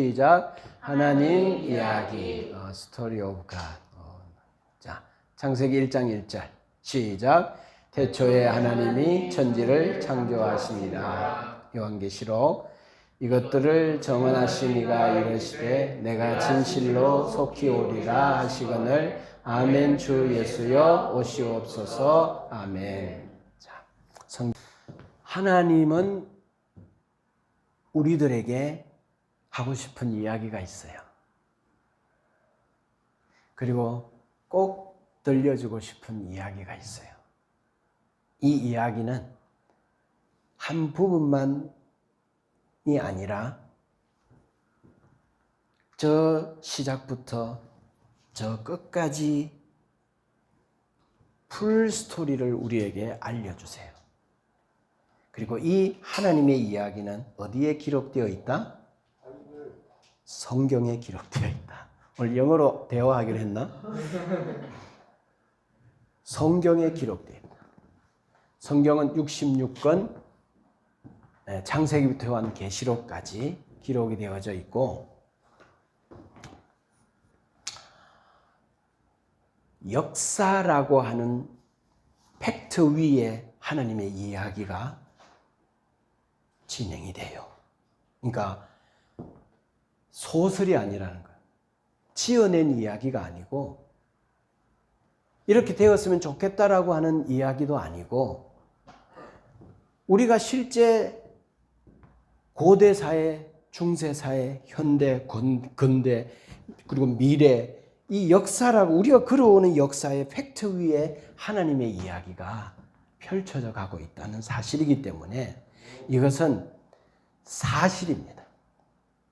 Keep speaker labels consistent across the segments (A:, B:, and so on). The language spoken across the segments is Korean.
A: 시작. 하나님 이야기. 스토리 오브 갓. 자, 창세기 1장 1절. 시작. 태초에 하나님이 천지를 창조하시니라. 요한계시록. 이것들을 정언하시니가 이르시되 내가 진실로 속히 오리라 하시거늘 아멘. 주 예수여 오시옵소서. 아멘. 자, 하나님은 우리들에게 하고 싶은 이야기가 있어요. 그리고 꼭 들려주고 싶은 이야기가 있어요. 이 이야기는 한 부분만이 아니라 저 시작부터 저 끝까지 풀 스토리를 우리에게 알려주세요. 그리고 이 하나님의 이야기는 어디에 기록되어 있다? 성경에 기록되어 있다. 오늘 영어로 대화하기로 했나? 성경에 기록되어 있다. 성경은 66권, 창세기부터 요한계시록까지 기록이 되어져 있고, 역사라고 하는 팩트 위에 하나님의 이야기가 진행이 돼요. 그러니까 소설이 아니라는 거예요. 지어낸 이야기가 아니고 이렇게 되었으면 좋겠다라고 하는 이야기도 아니고 우리가 실제 고대 사회, 중세 사회, 현대, 근대 그리고 미래 이 역사라고 우리가 걸어오는 역사의 팩트 위에 하나님의 이야기가 펼쳐져 가고 있다는 사실이기 때문에 이것은 사실입니다.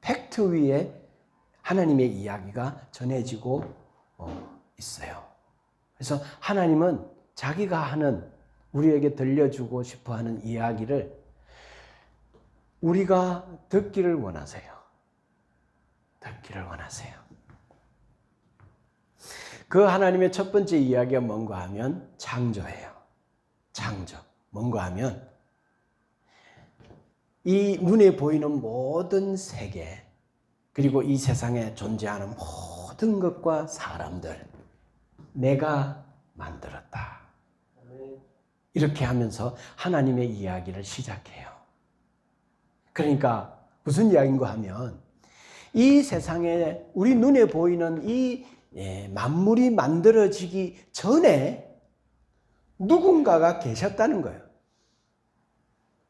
A: 팩트 위에 하나님의 이야기가 전해지고 있어요. 그래서 하나님은 자기가 하는 우리에게 들려주고 싶어하는 이야기를 우리가 듣기를 원하세요. 듣기를 원하세요. 그 하나님의 첫 번째 이야기가 뭔가 하면 창조예요. 창조. 뭔가 하면 이 눈에 보이는 모든 세계 그리고 이 세상에 존재하는 모든 것과 사람들 내가 만들었다. 이렇게 하면서 하나님의 이야기를 시작해요. 그러니까 무슨 이야기인가 하면 이 세상에 우리 눈에 보이는 이 만물이 만들어지기 전에 누군가가 계셨다는 거예요.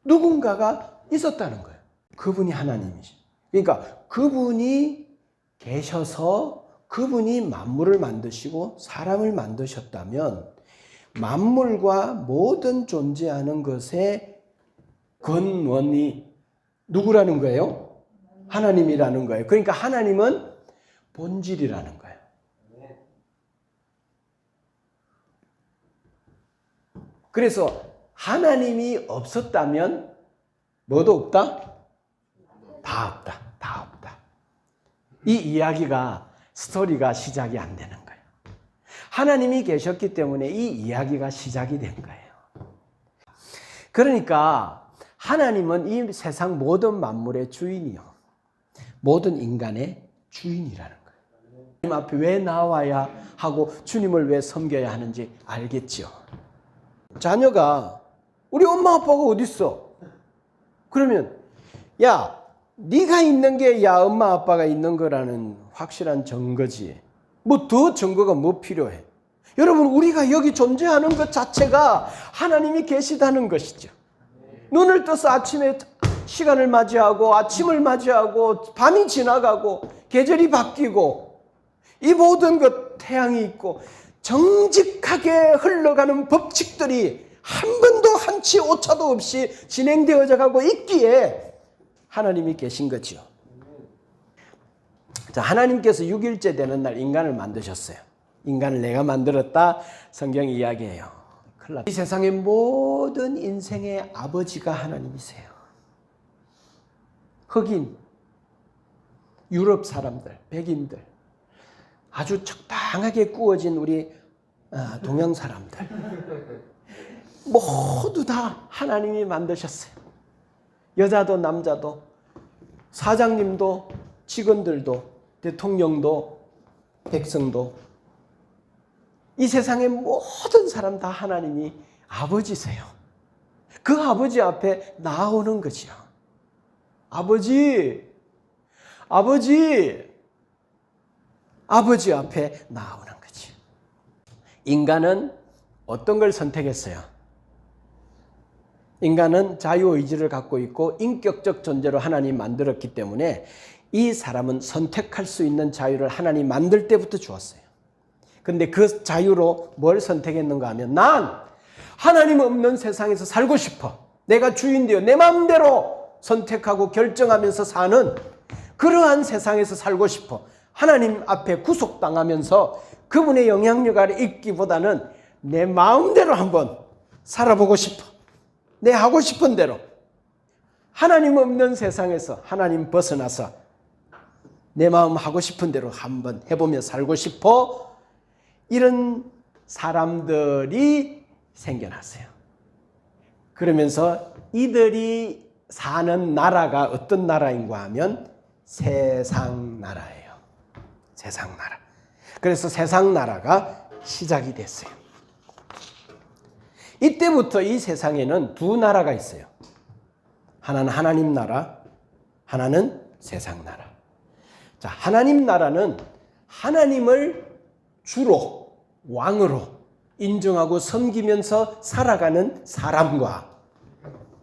A: 누군가가 있었다는 거예요. 그분이 하나님이시. 그러니까 그분이 계셔서 그분이 만물을 만드시고 사람을 만드셨다면 만물과 모든 존재하는 것의 근원이 누구라는 거예요? 하나님이라는 거예요. 그러니까 하나님은 본질이라는 거예요. 그래서 하나님이 없었다면 뭐도 없다? 다 없다. 다 없다. 이 이야기가 스토리가 시작이 안 되는 거예요. 하나님이 계셨기 때문에 이 이야기가 시작이 된 거예요. 그러니까 하나님은 이 세상 모든 만물의 주인이요. 모든 인간의 주인이라는 거예요. 주님 앞에 왜 나와야 하고 주님을 왜 섬겨야 하는지 알겠죠. 자녀가 우리 엄마 아빠가 어디 있어? 그러면 야 네가 있는 게 야 엄마 아빠가 있는 거라는 확실한 증거지. 뭐 더 증거가 뭐 필요해? 여러분 우리가 여기 존재하는 것 자체가 하나님이 계시다는 것이죠. 눈을 떠서 아침에 시간을 맞이하고 아침을 맞이하고 밤이 지나가고 계절이 바뀌고 이 모든 것 태양이 있고 정직하게 흘러가는 법칙들이 한 번도 한치 오차도 없이 진행되어져 가고 있기에 하나님이 계신 거죠. 자, 하나님께서 6일째 되는 날 인간을 만드셨어요. 인간을 내가 만들었다. 성경이 이야기해요. 이 세상의 모든 인생의 아버지가 하나님이세요. 흑인, 유럽 사람들, 백인들, 아주 적당하게 구워진 우리 동양 사람들 모두 다 하나님이 만드셨어요. 여자도 남자도 사장님도 직원들도, 대통령도, 백성도, 이 세상의 모든 사람 다 하나님이 아버지세요. 그 아버지 앞에 나오는 거지요. 아버지 앞에 나오는 거지. 인간은 어떤 걸 선택했어요? 인간은 자유의지를 갖고 있고 인격적 존재로 하나님 만들었기 때문에 이 사람은 선택할 수 있는 자유를 하나님 만들 때부터 주었어요. 근데 그 자유로 뭘 선택했는가 하면, 난 하나님 없는 세상에서 살고 싶어. 내가 주인 되어 내 마음대로 선택하고 결정하면서 사는 그러한 세상에서 살고 싶어. 하나님 앞에 구속당하면서 그분의 영향력 아래 있기보다는 내 마음대로 한번 살아보고 싶어. 내 하고 싶은 대로. 하나님 없는 세상에서 하나님 벗어나서 내 마음 하고 싶은 대로 한번 해보며 살고 싶어. 이런 사람들이 생겨났어요. 그러면서 이들이 사는 나라가 어떤 나라인가 하면 세상 나라예요. 세상 나라. 그래서 세상 나라가 시작이 됐어요. 이때부터 이 세상에는 두 나라가 있어요. 하나는 하나님 나라, 하나는 세상 나라. 자, 하나님 나라는 하나님을 주로 왕으로 인정하고 섬기면서 살아가는 사람과,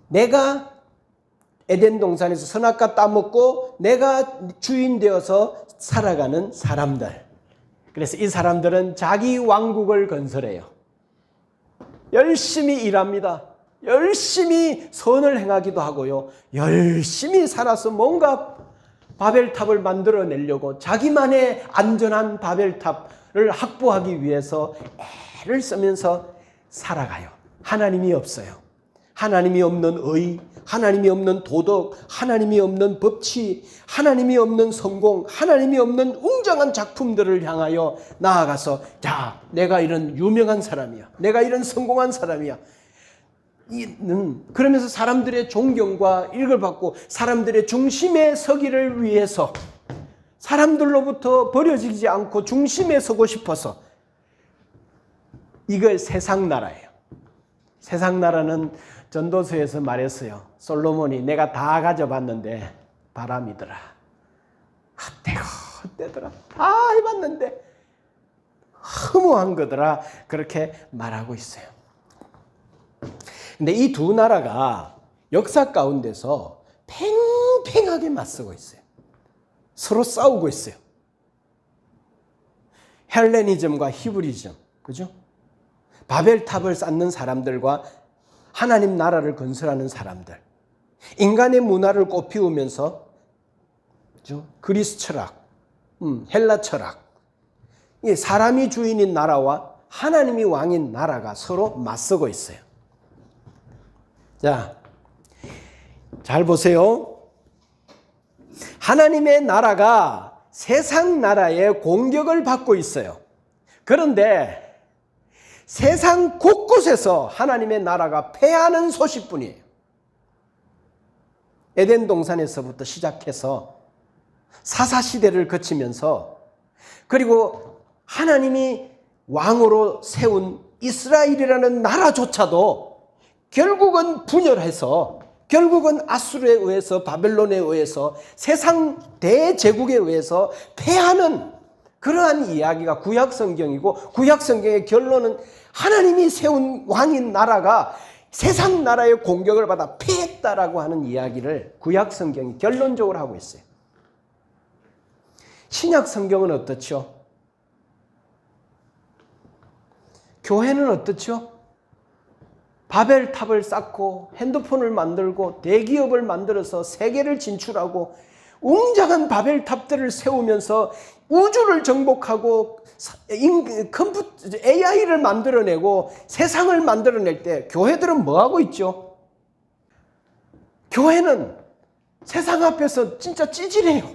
A: 내가 에덴 동산에서 선악과 따먹고 내가 주인 되어서 살아가는 사람들. 그래서 이 사람들은 자기 왕국을 건설해요. 열심히 일합니다. 열심히 선을 행하기도 하고요. 열심히 살아서 뭔가 바벨탑을 만들어내려고 자기만의 안전한 바벨탑을 확보하기 위해서 애를 쓰면서 살아가요. 하나님이 없어요. 하나님이 없는 의, 하나님이 없는 도덕, 하나님이 없는 법치, 하나님이 없는 성공, 하나님이 없는 웅장한 작품들을 향하여 나아가서, 자, 내가 이런 유명한 사람이야. 내가 이런 성공한 사람이야. 그러면서 사람들의 존경과 일을 받고 사람들의 중심에 서기를 위해서, 사람들로부터 버려지지 않고 중심에 서고 싶어서, 이걸 세상 나라예요. 세상 나라는 전도서에서 말했어요. 솔로몬이 내가 다 가져봤는데 바람이더라. 헛되더라. 다 해봤는데 허무한 거더라. 그렇게 말하고 있어요. 근데 이 두 나라가 역사 가운데서 팽팽하게 맞서고 있어요. 서로 싸우고 있어요. 헬레니즘과 히브리즘, 그죠? 바벨탑을 쌓는 사람들과 하나님 나라를 건설하는 사람들, 인간의 문화를 꽃피우면서 그리스 철학, 헬라 철학, 사람이 주인인 나라와 하나님이 왕인 나라가 서로 맞서고 있어요. 자, 잘 보세요. 하나님의 나라가 세상 나라의 공격을 받고 있어요. 그런데 세상 곳곳에서 하나님의 나라가 패하는 소식뿐이에요. 에덴 동산에서부터 시작해서 사사시대를 거치면서, 그리고 하나님이 왕으로 세운 이스라엘이라는 나라조차도 결국은 분열해서, 결국은 아수르에 의해서, 바벨론에 의해서, 세상 대제국에 의해서 패하는 그러한 이야기가 구약성경이고, 구약성경의 결론은 하나님이 세운 왕인 나라가 세상 나라의 공격을 받아 패했다라고 하는 이야기를 구약성경이 결론적으로 하고 있어요. 신약성경은 어떻죠? 교회는 어떻죠? 바벨탑을 쌓고 핸드폰을 만들고 대기업을 만들어서 세계를 진출하고 웅장한 바벨탑들을 세우면서 우주를 정복하고 AI를 만들어내고 세상을 만들어낼 때 교회들은 뭐하고 있죠? 교회는 세상 앞에서 진짜 찌질해요.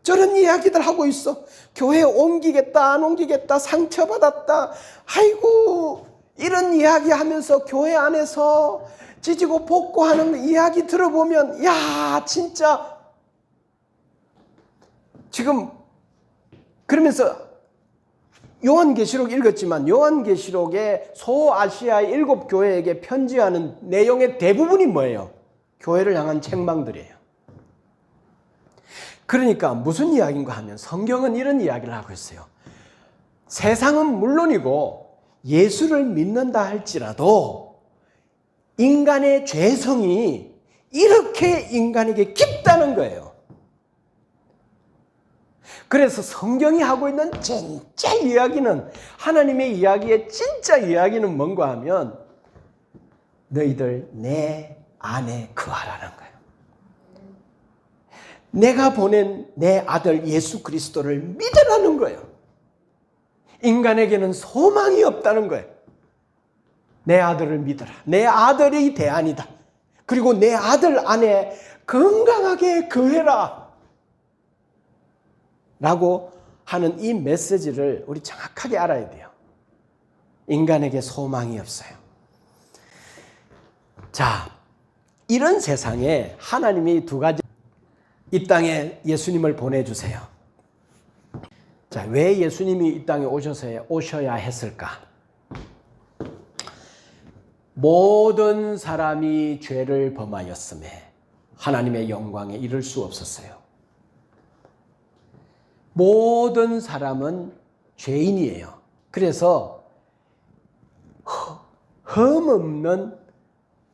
A: 저런 이야기들 하고 있어. 교회 옮기겠다, 안 옮기겠다, 상처받았다, 아이고, 이런 이야기 하면서 교회 안에서 찢고 볶고 하는 이야기 들어보면, 야, 진짜 지금 그러면서 요한계시록 읽었지만 요한계시록의 소아시아의 7교회에게 편지하는 내용의 대부분이 뭐예요? 교회를 향한 책망들이에요. 그러니까 무슨 이야기인가 하면 성경은 이런 이야기를 하고 있어요. 세상은 물론이고 예수를 믿는다 할지라도 인간의 죄성이 이렇게 인간에게 깊다는 거예요. 그래서 성경이 하고 있는 진짜 이야기는, 하나님의 이야기의 진짜 이야기는 뭔가 하면 너희들 내 안에 거하라는 거예요. 내가 보낸 내 아들 예수 그리스도를 믿으라는 거예요. 인간에게는 소망이 없다는 거예요. 내 아들을 믿어라. 내 아들이 대안이다. 그리고 내 아들 안에 건강하게 거해라 라고 하는 이 메시지를 우리 정확하게 알아야 돼요. 인간에게 소망이 없어요. 자, 이런 세상에 하나님이 두 가지, 이 땅에 예수님을 보내주세요. 자, 왜 예수님이 이 땅에 오셔야 했을까? 모든 사람이 죄를 범하였음에 하나님의 영광에 이를 수 없었어요. 모든 사람은 죄인이에요. 그래서 흠없는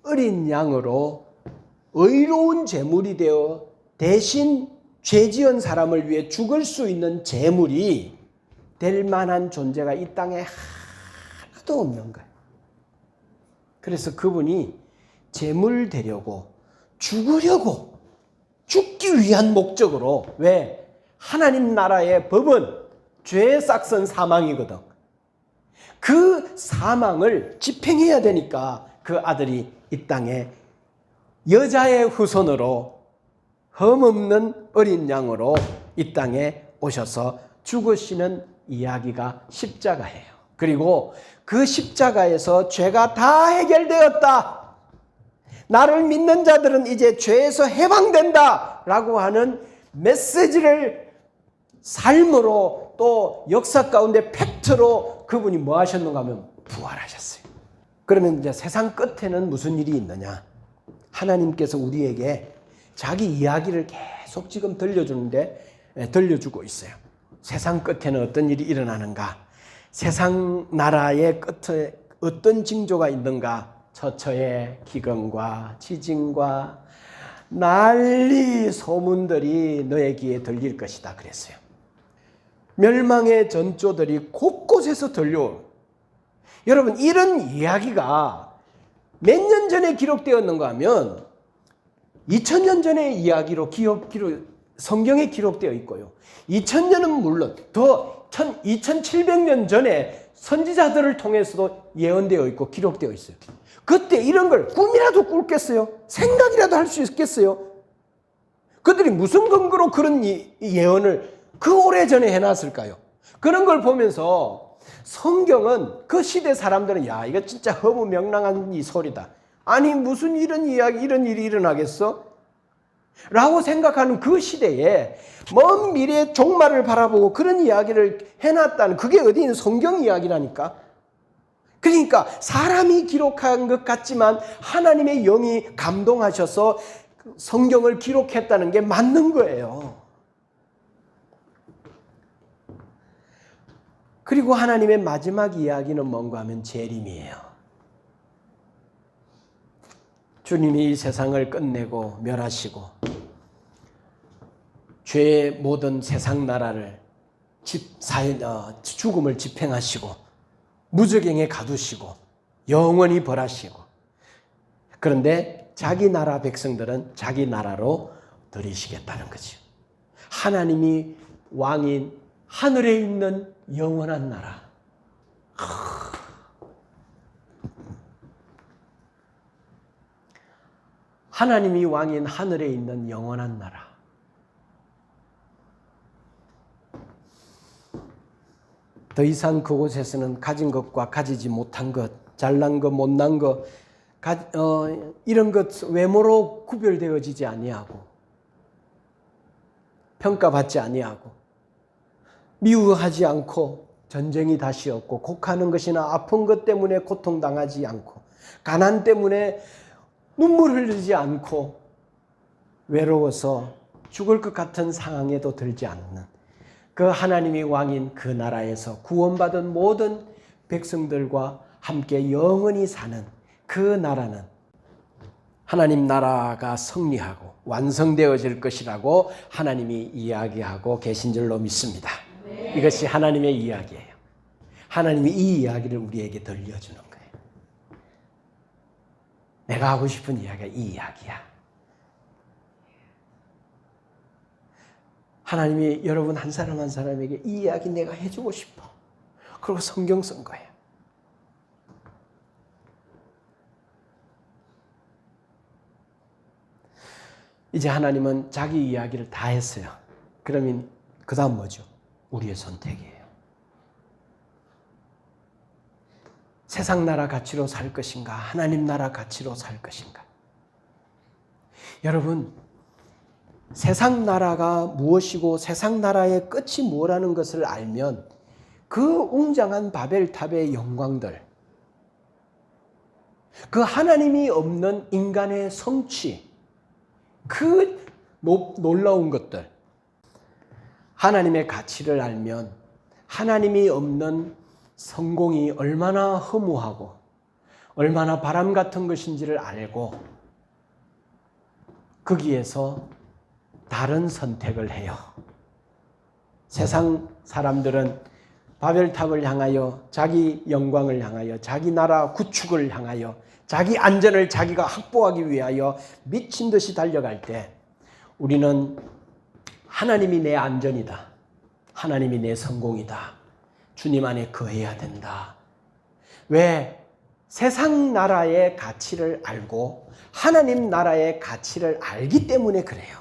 A: 어린 양으로 의로운 제물이 되어 대신 죄 지은 사람을 위해 죽을 수 있는 제물이 될 만한 존재가 이 땅에 하나도 없는 거예요. 그래서 그분이 제물 되려고 죽으려고 죽기 위한 목적으로, 왜? 하나님 나라의 법은 죄의 싹선 사망이거든. 그 사망을 집행해야 되니까 그 아들이 이 땅에 여자의 후손으로 흠없는 어린 양으로 이 땅에 오셔서 죽으시는 이야기가 십자가예요. 그리고 그 십자가에서 죄가 다 해결되었다. 나를 믿는 자들은 이제 죄에서 해방된다 라고 하는 메시지를 삶으로, 또 역사 가운데 팩트로 그분이 뭐 하셨는가 하면 부활하셨어요. 그러면 이제 세상 끝에는 무슨 일이 있느냐? 하나님께서 우리에게 자기 이야기를 계속 지금 들려주고 있어요. 세상 끝에는 어떤 일이 일어나는가? 세상 나라의 끝에 어떤 징조가 있는가? 처처의 기근과 지진과 난리 소문들이 너의 귀에 들릴 것이다 그랬어요. 멸망의 전조들이 곳곳에서 들려오는. 여러분, 이런 이야기가 몇 년 전에 기록되었는가 하면 2000년 전의 이야기로 성경에 기록되어 있고요. 2000년은 물론 더 2700년 전에 선지자들을 통해서도 예언되어 있고 기록되어 있어요. 그때 이런 걸 꿈이라도 꿀겠어요? 생각이라도 할 수 있겠어요? 그들이 무슨 근거로 그런 예언을 그 오래전에 해놨을까요? 그런 걸 보면서 성경은 그 시대 사람들은 야, 이거 진짜 허무맹랑한 이 소리다. 아니 무슨 이런 일이 일어나겠어? 라고 생각하는 그 시대에 먼 미래의 종말을 바라보고 그런 이야기를 해놨다는, 그게 어디 있는 성경 이야기라니까. 그러니까 사람이 기록한 것 같지만 하나님의 영이 감동하셔서 성경을 기록했다는 게 맞는 거예요. 그리고 하나님의 마지막 이야기는 뭔가 하면 재림이에요. 주님이 이 세상을 끝내고 멸하시고 죄의 모든 세상 나라를 죽음을 집행하시고 무저갱에 가두시고 영원히 벌하시고, 그런데 자기 나라 백성들은 자기 나라로 들이시겠다는 거죠. 하나님이 왕인 하늘에 있는 영원한 나라. 하나님이 왕인 하늘에 있는 영원한 나라. 더 이상 그곳에서는 가진 것과 가지지 못한 것, 잘난 것, 못난 것, 이런 것 외모로 구별되어지지 아니하고 평가받지 아니하고 미워하지 않고 전쟁이 다시 없고 곡하는 것이나 아픈 것 때문에 고통당하지 않고 가난 때문에 눈물 흘리지 않고 외로워서 죽을 것 같은 상황에도 들지 않는 그 하나님이 왕인 그 나라에서 구원받은 모든 백성들과 함께 영원히 사는 그 나라는 하나님 나라가 승리하고 완성되어질 것이라고 하나님이 이야기하고 계신 줄로 믿습니다. 이것이 하나님의 이야기예요. 하나님이 이 이야기를 우리에게 들려주는 거예요. 내가 하고 싶은 이야기가 이 이야기야. 하나님이 여러분 한 사람 한 사람에게 이 이야기 내가 해주고 싶어. 그리고 성경 쓴 거예요. 이제 하나님은 자기 이야기를 다 했어요. 그러면 그 다음 뭐죠? 우리의 선택이에요. 세상 나라 가치로 살 것인가? 하나님 나라 가치로 살 것인가? 여러분, 세상 나라가 무엇이고 세상 나라의 끝이 뭐라는 것을 알면 그 웅장한 바벨탑의 영광들, 그 하나님이 없는 인간의 성취, 그 놀라운 것들, 하나님의 가치를 알면 하나님이 없는 성공이 얼마나 허무하고 얼마나 바람 같은 것인지를 알고 거기에서 다른 선택을 해요. 세상 사람들은 바벨탑을 향하여 자기 영광을 향하여 자기 나라 구축을 향하여 자기 안전을 자기가 확보하기 위하여 미친 듯이 달려갈 때 우리는 하나님이 내 안전이다. 하나님이 내 성공이다. 주님 안에 거해야 된다. 왜? 세상 나라의 가치를 알고 하나님 나라의 가치를 알기 때문에 그래요.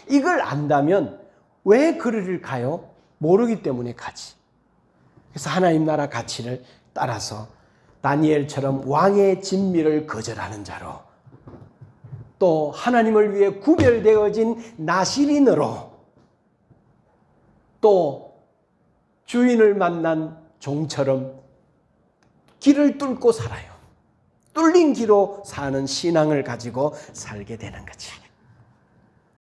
A: 이걸 안다면 왜 그를 가요? 모르기 때문에 가지. 그래서 하나님 나라 가치를 따라서 다니엘처럼 왕의 진미를 거절하는 자로, 또 하나님을 위해 구별되어진 나시린으로, 또 주인을 만난 종처럼 길을 뚫고 살아요. 뚫린 길로 사는 신앙을 가지고 살게 되는 거지.